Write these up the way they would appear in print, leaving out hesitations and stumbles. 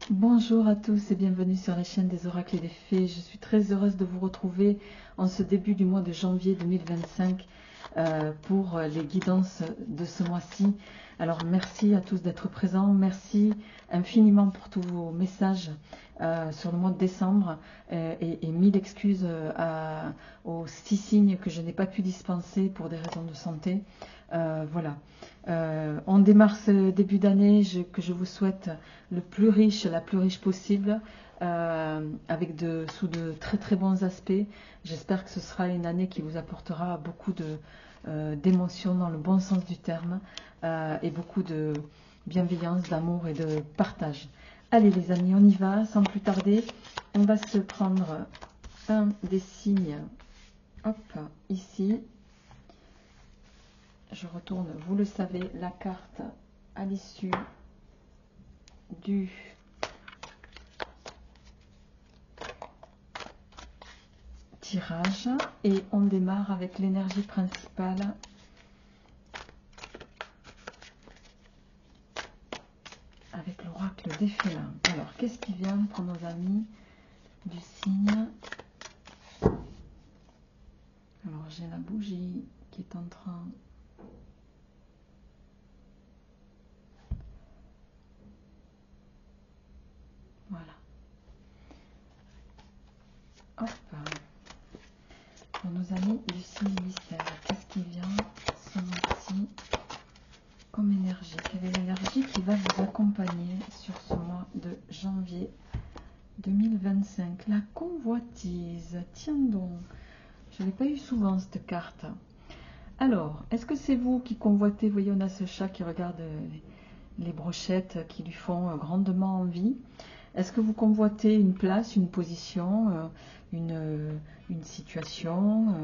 Bonjour à tous et bienvenue sur la chaîne des oracles et des fées. Je suis très heureuse de vous retrouver en ce début du mois de janvier 2025 pour les guidances de ce mois-ci. Alors merci à tous d'être présents, merci infiniment pour tous vos messages sur le mois de décembre et mille excuses aux 6 signes que je n'ai pas pu dispenser pour des raisons de santé. Voilà. On démarre ce début d'année que je vous souhaite le plus riche, la plus riche possible, avec sous de très très bons aspects. J'espère que ce sera une année qui vous apportera beaucoup d'émotions dans le bon sens du terme et beaucoup de bienveillance, d'amour et de partage. Allez les amis, on y va sans plus tarder. On va se prendre un des signes, hop, ici. Je retourne, vous le savez, la carte à l'issue du tirage et on démarre avec l'énergie principale avec l'oracle des félins. Alors, qu'est-ce qui vient pour nos amis du signe? Alors, j'ai la bougie qui est en train... Voilà. Hop. Pour nos amis du signe mystère, qu'est-ce qui vient ce mois-ci comme énergie? Quelle est l'énergie qui va vous accompagner sur ce mois de janvier 2025? La convoitise. Tiens donc, je ne l'ai pas eu souvent cette carte. Alors, est-ce que c'est vous qui convoitez? Vous voyez, on a ce chat qui regarde les brochettes qui lui font grandement envie. Est-ce que vous convoitez une place, une position, une situation,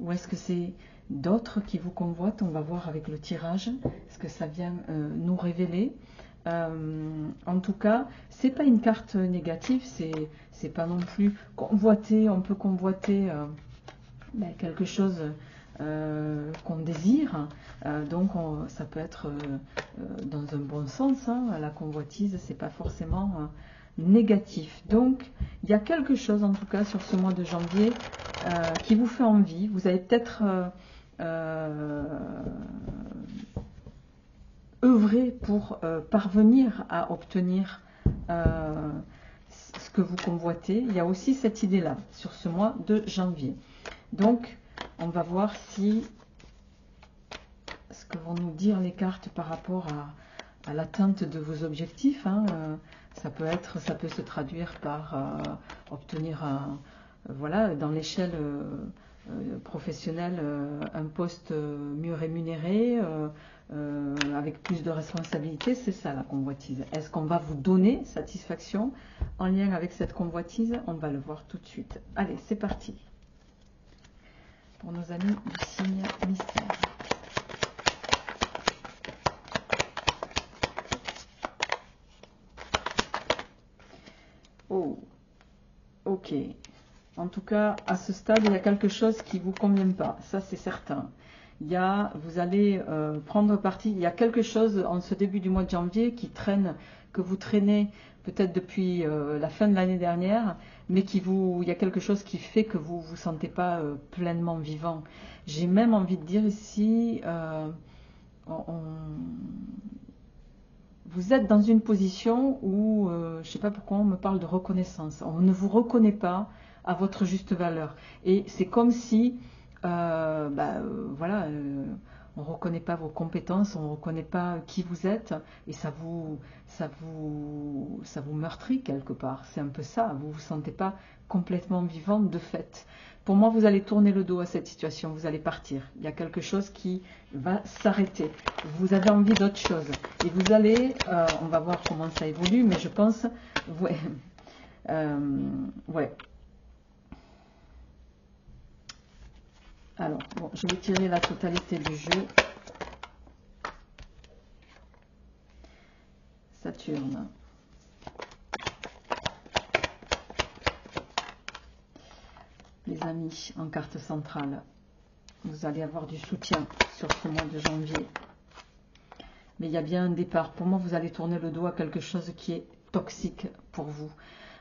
ou est-ce que c'est d'autres qui vous convoitent? On va voir avec le tirage ce que ça vient nous révéler. En tout cas, c'est pas une carte négative, c'est pas non plus convoiter. On peut convoiter quelque chose qu'on désire, donc ça peut être dans un bon sens, hein. La convoitise, c'est pas forcément négatif. Donc il y a quelque chose en tout cas sur ce mois de janvier qui vous fait envie. Vous avez peut-être œuvré pour parvenir à obtenir ce que vous convoitez. Il y a aussi cette idée-là sur ce mois de janvier. Donc on va voir si ce que vont nous dire les cartes par rapport à l'atteinte de vos objectifs, hein. Ça peut se traduire par obtenir voilà, dans l'échelle professionnelle, un poste mieux rémunéré, avec plus de responsabilités. C'est ça la convoitise. Est-ce qu'on va vous donner satisfaction en lien avec cette convoitise? On va le voir tout de suite. Allez, c'est parti. Pour nos amis du signe mystère. Oh, ok. En tout cas, à ce stade, il y a quelque chose qui ne vous convient pas. Ça, c'est certain. Vous allez prendre parti. Il y a quelque chose en ce début du mois de janvier qui traîne, que vous traînez peut-être depuis la fin de l'année dernière, mais il y a quelque chose qui fait que vous ne vous sentez pas pleinement vivant. J'ai même envie de dire ici, vous êtes dans une position où, je ne sais pas pourquoi on me parle de reconnaissance. On ne vous reconnaît pas à votre juste valeur. Et c'est comme si, voilà, on ne reconnaît pas vos compétences, on ne reconnaît pas qui vous êtes, et ça vous meurtrit quelque part. C'est un peu ça, vous ne vous sentez pas complètement vivant de fait. Pour moi, vous allez tourner le dos à cette situation, vous allez partir. Il y a quelque chose qui va s'arrêter. Vous avez envie d'autre chose. Et vous allez, on va voir comment ça évolue, mais je pense, ouais, ouais. Alors, bon, je vais tirer la totalité du jeu. Saturne. Les amis, en carte centrale, vous allez avoir du soutien sur ce mois de janvier. Mais il y a bien un départ. Pour moi, vous allez tourner le dos à quelque chose qui est toxique pour vous.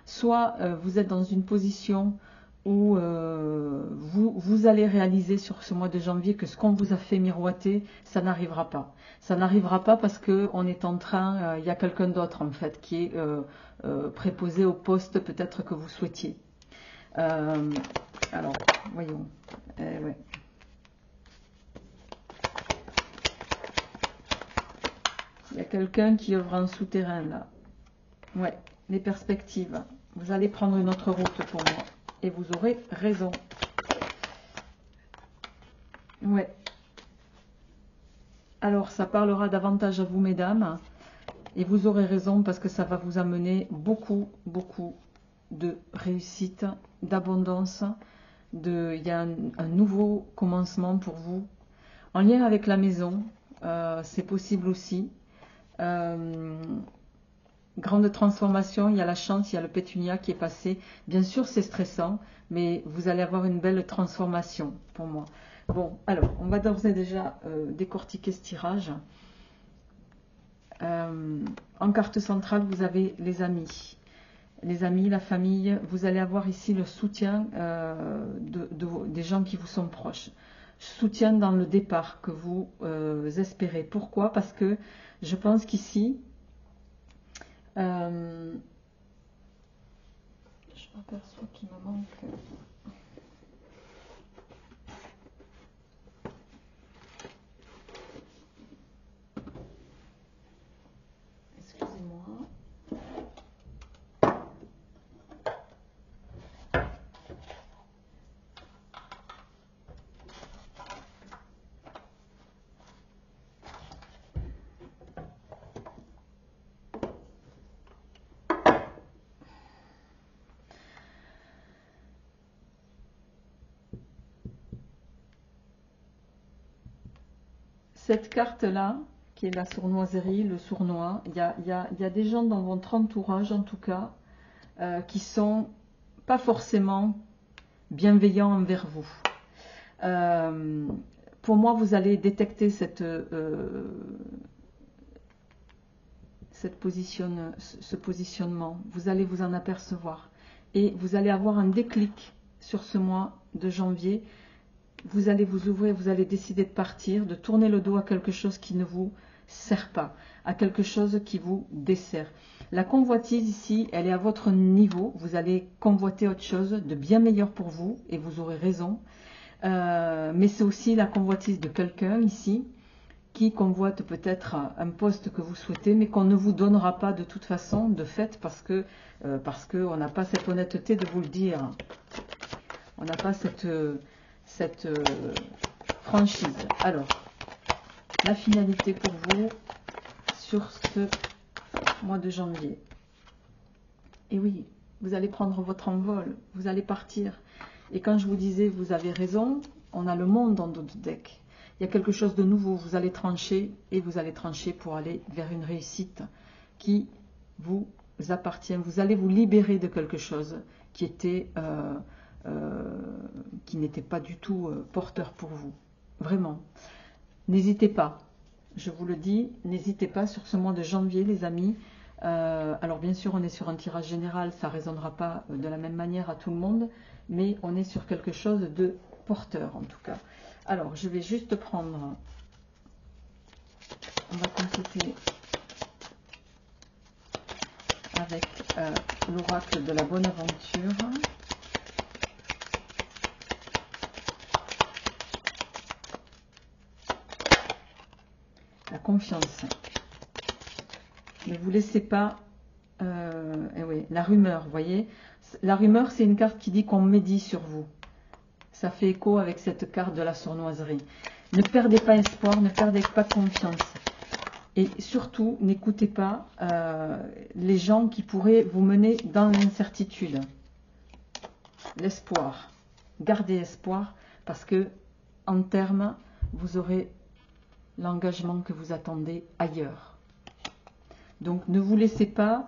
Soit vous êtes dans une position où vous allez réaliser sur ce mois de janvier que ce qu'on vous a fait miroiter, ça n'arrivera pas. Ça n'arrivera pas parce qu'on est en train, il y a quelqu'un d'autre en fait qui est préposé au poste peut-être que vous souhaitiez. Alors, voyons. Ouais. Il y a quelqu'un qui œuvre en souterrain là. Ouais, les perspectives. Vous allez prendre une autre route pour moi. Et vous aurez raison. Ouais. Alors, ça parlera davantage à vous, mesdames. Et vous aurez raison parce que ça va vous amener beaucoup, beaucoup de réussite, d'abondance. Il y a un nouveau commencement pour vous. En lien avec la maison, c'est possible aussi. Grande transformation, il y a la chance, il y a le pétunia qui est passé. Bien sûr, c'est stressant, mais vous allez avoir une belle transformation pour moi. Bon, alors, on va d'ores et déjà décortiquer ce tirage. En carte centrale, vous avez les amis. Les amis, la famille, vous allez avoir ici le soutien des gens qui vous sont proches. Soutien dans le départ que vous espérez. Pourquoi? Parce que je pense qu'ici, je m'aperçois qu'il me manque... Excusez-moi. Cette carte-là, qui est la sournoiserie, le sournois, il y a des gens dans votre entourage, en tout cas, qui sont pas forcément bienveillants envers vous. Pour moi, vous allez détecter ce positionnement. Vous allez vous en apercevoir. Et vous allez avoir un déclic sur ce mois de janvier. Vous allez vous ouvrir, vous allez décider de partir, de tourner le dos à quelque chose qui ne vous sert pas, à quelque chose qui vous dessert. La convoitise ici, elle est à votre niveau. Vous allez convoiter autre chose de bien meilleur pour vous et vous aurez raison. Mais c'est aussi la convoitise de quelqu'un ici qui convoite peut-être un poste que vous souhaitez, mais qu'on ne vous donnera pas de toute façon, de fait, parce qu'on n'a pas cette honnêteté de vous le dire. On n'a pas cette franchise. Alors, la finalité pour vous sur ce mois de janvier. Et oui, vous allez prendre votre envol, vous allez partir. Et quand je vous disais, vous avez raison, on a le monde dans d'autres decks. Il y a quelque chose de nouveau, vous allez trancher et vous allez trancher pour aller vers une réussite qui vous appartient. Vous allez vous libérer de quelque chose qui était... qui n'était pas du tout porteur pour vous. Vraiment. N'hésitez pas. Je vous le dis, n'hésitez pas sur ce mois de janvier, les amis. Alors bien sûr, on est sur un tirage général, ça ne résonnera pas de la même manière à tout le monde, mais on est sur quelque chose de porteur en tout cas. Alors, je vais juste prendre... On va consulter avec l'oracle de la bonne aventure. La confiance. Ne vous laissez pas... oui, la rumeur, vous voyez. La rumeur, c'est une carte qui dit qu'on médit sur vous. Ça fait écho avec cette carte de la sournoiserie. Ne perdez pas espoir, ne perdez pas confiance. Et surtout, n'écoutez pas les gens qui pourraient vous mener dans l'incertitude. L'espoir. Gardez espoir parce que, en termes, vous aurez l'engagement que vous attendez ailleurs. Donc, ne vous laissez pas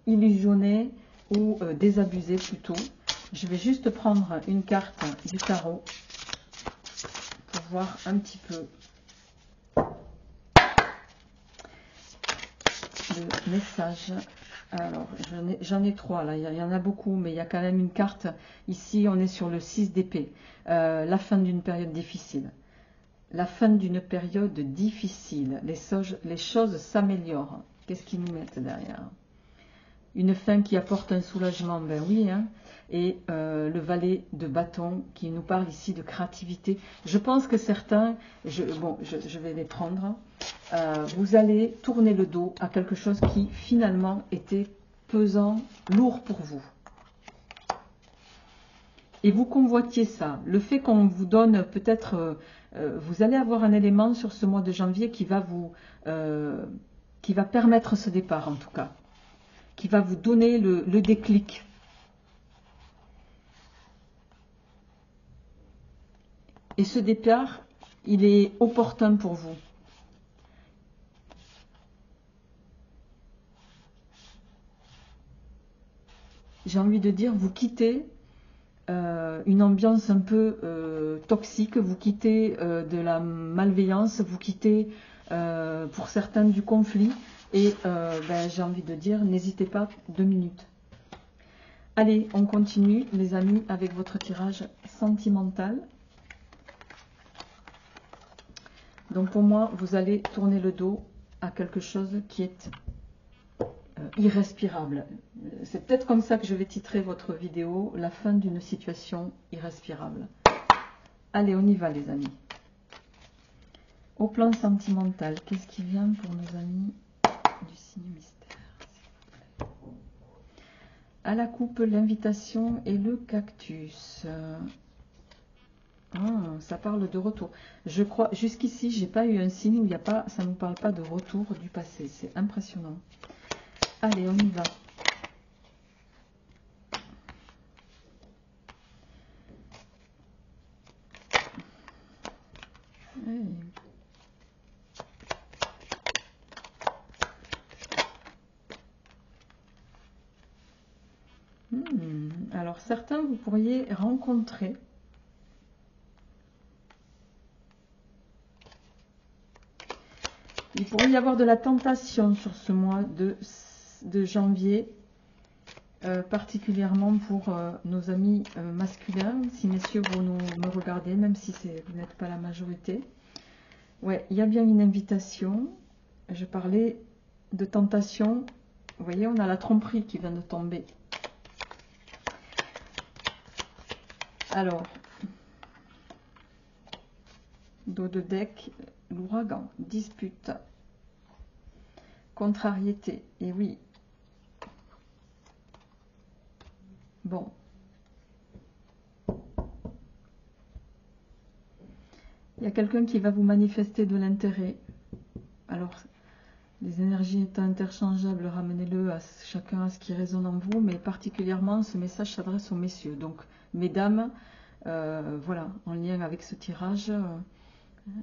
illusionner ou désabusé plutôt. Je vais juste prendre une carte du tarot pour voir un petit peu le message Alors, j'en ai trois là, il y en a beaucoup, mais il y a quand même une carte. Ici, on est sur le 6 d'épée. La fin d'une période difficile. La fin d'une période difficile. Les choses s'améliorent. Qu'est-ce qu'ils nous mettent derrière? Une fin qui apporte un soulagement, ben oui, hein. Et le valet de bâton qui nous parle ici de créativité. Je pense que certains, je vais les prendre, vous allez tourner le dos à quelque chose qui finalement était pesant, lourd pour vous. Et vous convoitiez ça. Le fait qu'on vous donne peut-être, vous allez avoir un élément sur ce mois de janvier qui va qui va permettre ce départ en tout cas, qui va vous donner le déclic. Et ce départ, il est opportun pour vous. J'ai envie de dire, vous quittez une ambiance un peu toxique, vous quittez de la malveillance, vous quittez pour certains du conflit. Et j'ai envie de dire, n'hésitez pas 2 minutes. Allez, on continue les amis avec votre tirage sentimental. Donc pour moi, vous allez tourner le dos à quelque chose qui est irrespirable. C'est peut-être comme ça que je vais titrer votre vidéo, la fin d'une situation irrespirable. Allez, on y va les amis. Au plan sentimental, qu'est-ce qui vient pour nos amis du signe mystère, s'il vous plaît? À la coupe, l'invitation et le cactus. Ça parle de retour. Je crois, jusqu'ici, j'ai pas eu un signe où il n'y a pas, ça ne nous parle pas de retour du passé. C'est impressionnant. Allez, on y va. Hey. Alors, certains, vous pourriez rencontrer. Il pourrait y avoir de la tentation sur ce mois de janvier, particulièrement pour nos amis masculins. Si messieurs, vous me regardez, même si vous n'êtes pas la majorité. Ouais, il y a bien une invitation. Je parlais de tentation. Vous voyez, on a la tromperie qui vient de tomber. Alors, dos de deck, l'ouragan, dispute, contrariété, et oui. Bon. Il y a quelqu'un qui va vous manifester de l'intérêt. Alors, les énergies étant interchangeables, ramenez-le à chacun à ce qui résonne en vous, mais particulièrement, ce message s'adresse aux messieurs. Donc, mesdames, voilà, en lien avec ce tirage,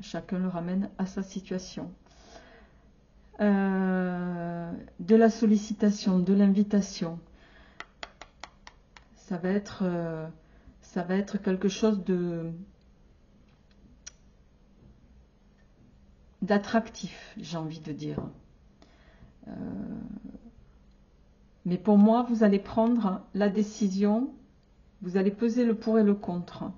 chacun le ramène à sa situation. De la sollicitation, de l'invitation. Ça va être quelque chose d'attractif, j'ai envie de dire. Mais pour moi, vous allez prendre la décision, vous allez peser le pour et le contre.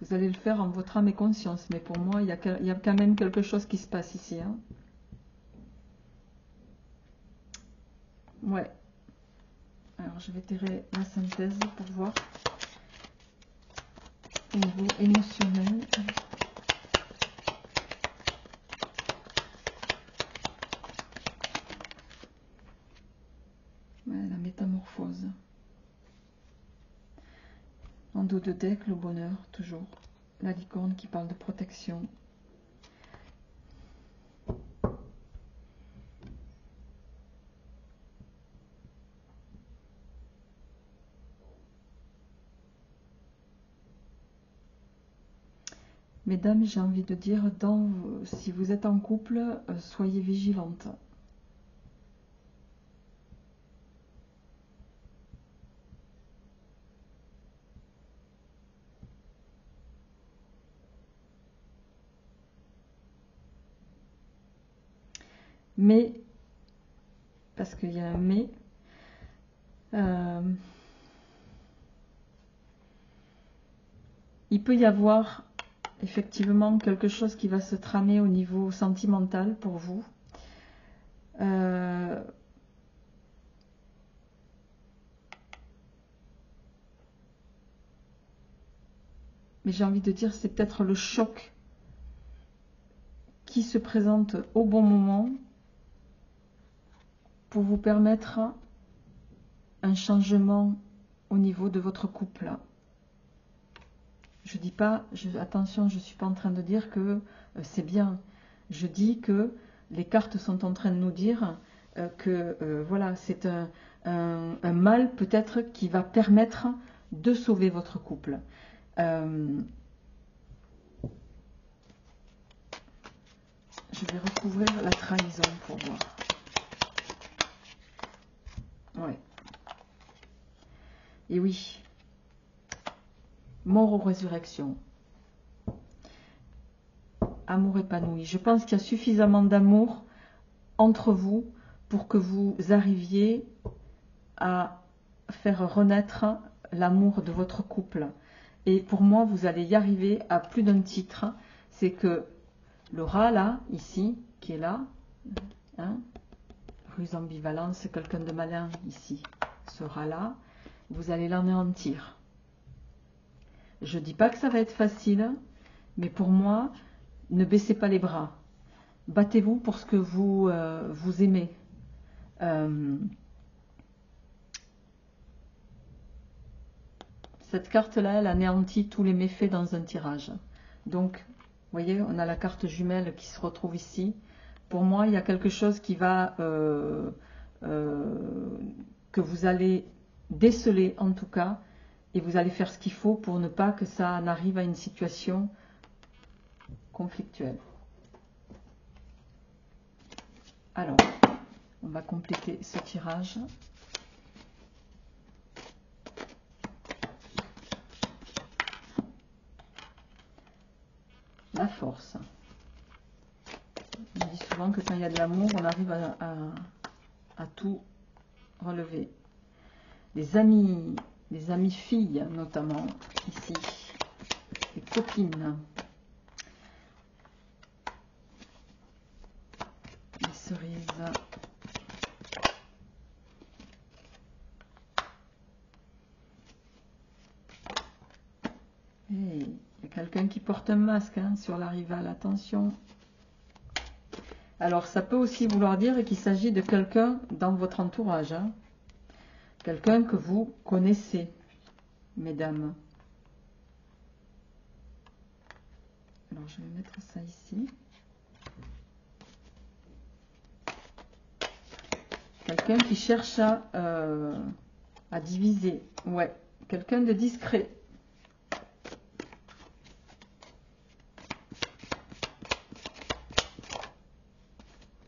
Vous allez le faire en votre âme et conscience, mais pour moi, il y a quand même quelque chose qui se passe ici. Hein. Ouais. Alors, je vais tirer la synthèse pour voir au niveau émotionnel. Ouais, la métamorphose. En dos de deck, le bonheur, toujours. La licorne qui parle de protection. Mesdames, j'ai envie de dire, si vous êtes en couple, soyez vigilantes. Mais, parce qu'il y a un mais, il peut y avoir effectivement quelque chose qui va se tramer au niveau sentimental pour vous. Mais j'ai envie de dire, c'est peut-être le choc qui se présente au bon moment pour vous permettre un changement au niveau de votre couple. Je dis pas, attention, je ne suis pas en train de dire que c'est bien. Je dis que les cartes sont en train de nous dire que voilà, c'est un mal peut-être qui va permettre de sauver votre couple. Je vais recouvrir la trahison pour voir. Ouais. Et oui. Mort aux résurrections. Amour épanoui. Je pense qu'il y a suffisamment d'amour entre vous pour que vous arriviez à faire renaître l'amour de votre couple. Et pour moi, vous allez y arriver à plus d'un titre. C'est que le rat, là, ici, qui est là, hein, ruse ambivalence, quelqu'un de malin ici, ce rat-là, vous allez l'anéantir. Je ne dis pas que ça va être facile, mais pour moi, ne baissez pas les bras. Battez-vous pour ce que vous, vous aimez. Cette carte-là, elle anéantit tous les méfaits dans un tirage. Donc, vous voyez, on a la carte jumelle qui se retrouve ici. Pour moi, il y a quelque chose qui va, que vous allez déceler en tout cas, et vous allez faire ce qu'il faut pour ne pas que ça n'arrive à une situation conflictuelle. Alors, on va compléter ce tirage. La force. On dit souvent que quand il y a de l'amour, on arrive à tout relever. Les amis filles notamment, ici, les copines, les cerises, et il y a quelqu'un qui porte un masque hein, sur la rivale, attention. Alors ça peut aussi vouloir dire qu'il s'agit de quelqu'un dans votre entourage, hein. Quelqu'un que vous connaissez, mesdames. Alors, je vais mettre ça ici. Quelqu'un qui cherche à diviser. Ouais, quelqu'un de discret.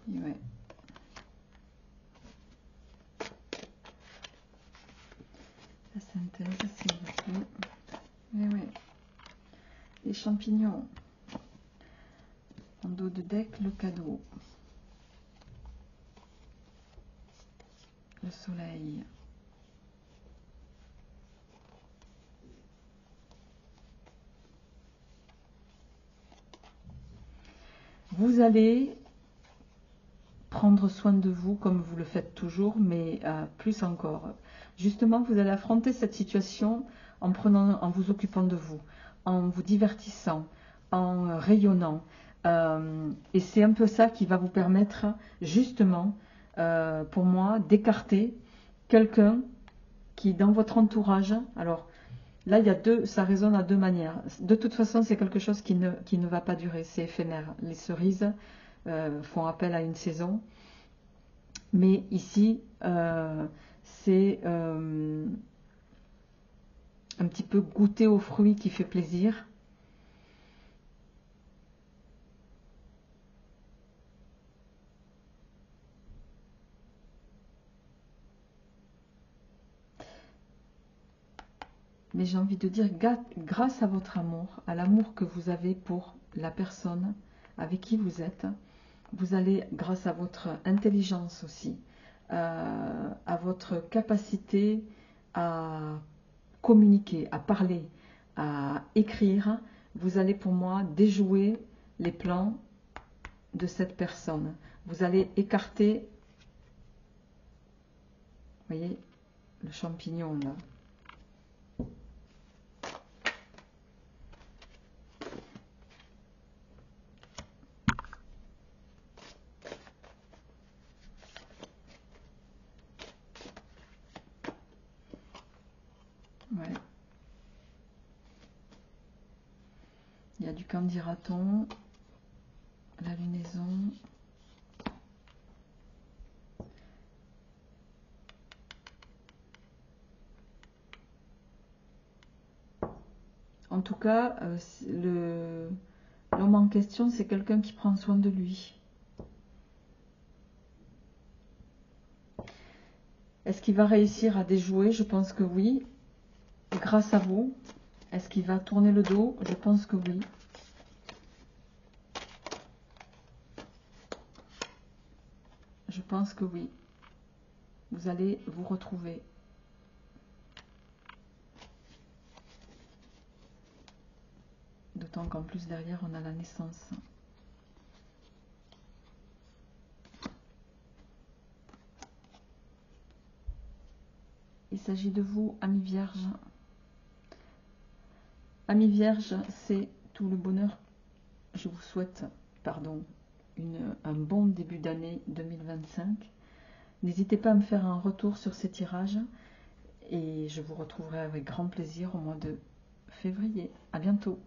Ouais. La synthèse, s'il vous plaît. Et ouais. Les champignons. En dos de deck, le cadeau. Le soleil. Vous allez prendre soin de vous comme vous le faites toujours, mais plus encore. Justement, vous allez affronter cette situation en vous occupant de vous, en vous divertissant, en rayonnant. Et c'est un peu ça qui va vous permettre, justement, pour moi, d'écarter quelqu'un qui, dans votre entourage, alors là, il y a ça résonne à deux manières. De toute façon, c'est quelque chose qui ne va pas durer, c'est éphémère. Les cerises font appel à une saison. Mais ici, c'est un petit peu goûter aux fruits qui fait plaisir. Mais j'ai envie de dire, grâce à votre amour, à l'amour que vous avez pour la personne avec qui vous êtes, vous allez, grâce à votre intelligence aussi, à votre capacité à communiquer, à parler, à écrire, vous allez pour moi déjouer les plans de cette personne. Vous allez écarter, vous voyez, le champignon là. Ouais. Il y a du candidaton, la lunaison. En tout cas, l'homme en question, c'est quelqu'un qui prend soin de lui. Est-ce qu'il va réussir à déjouer? Je pense que oui. Grâce à vous. Est-ce qu'il va tourner le dos? Je pense que oui. Je pense que oui. Vous allez vous retrouver. D'autant qu'en plus derrière, on a la naissance. Il s'agit de vous, amis vierges. Amis vierges, c'est tout le bonheur. Je vous souhaite, pardon, un bon début d'année 2025. N'hésitez pas à me faire un retour sur ces tirages et je vous retrouverai avec grand plaisir au mois de février. À bientôt.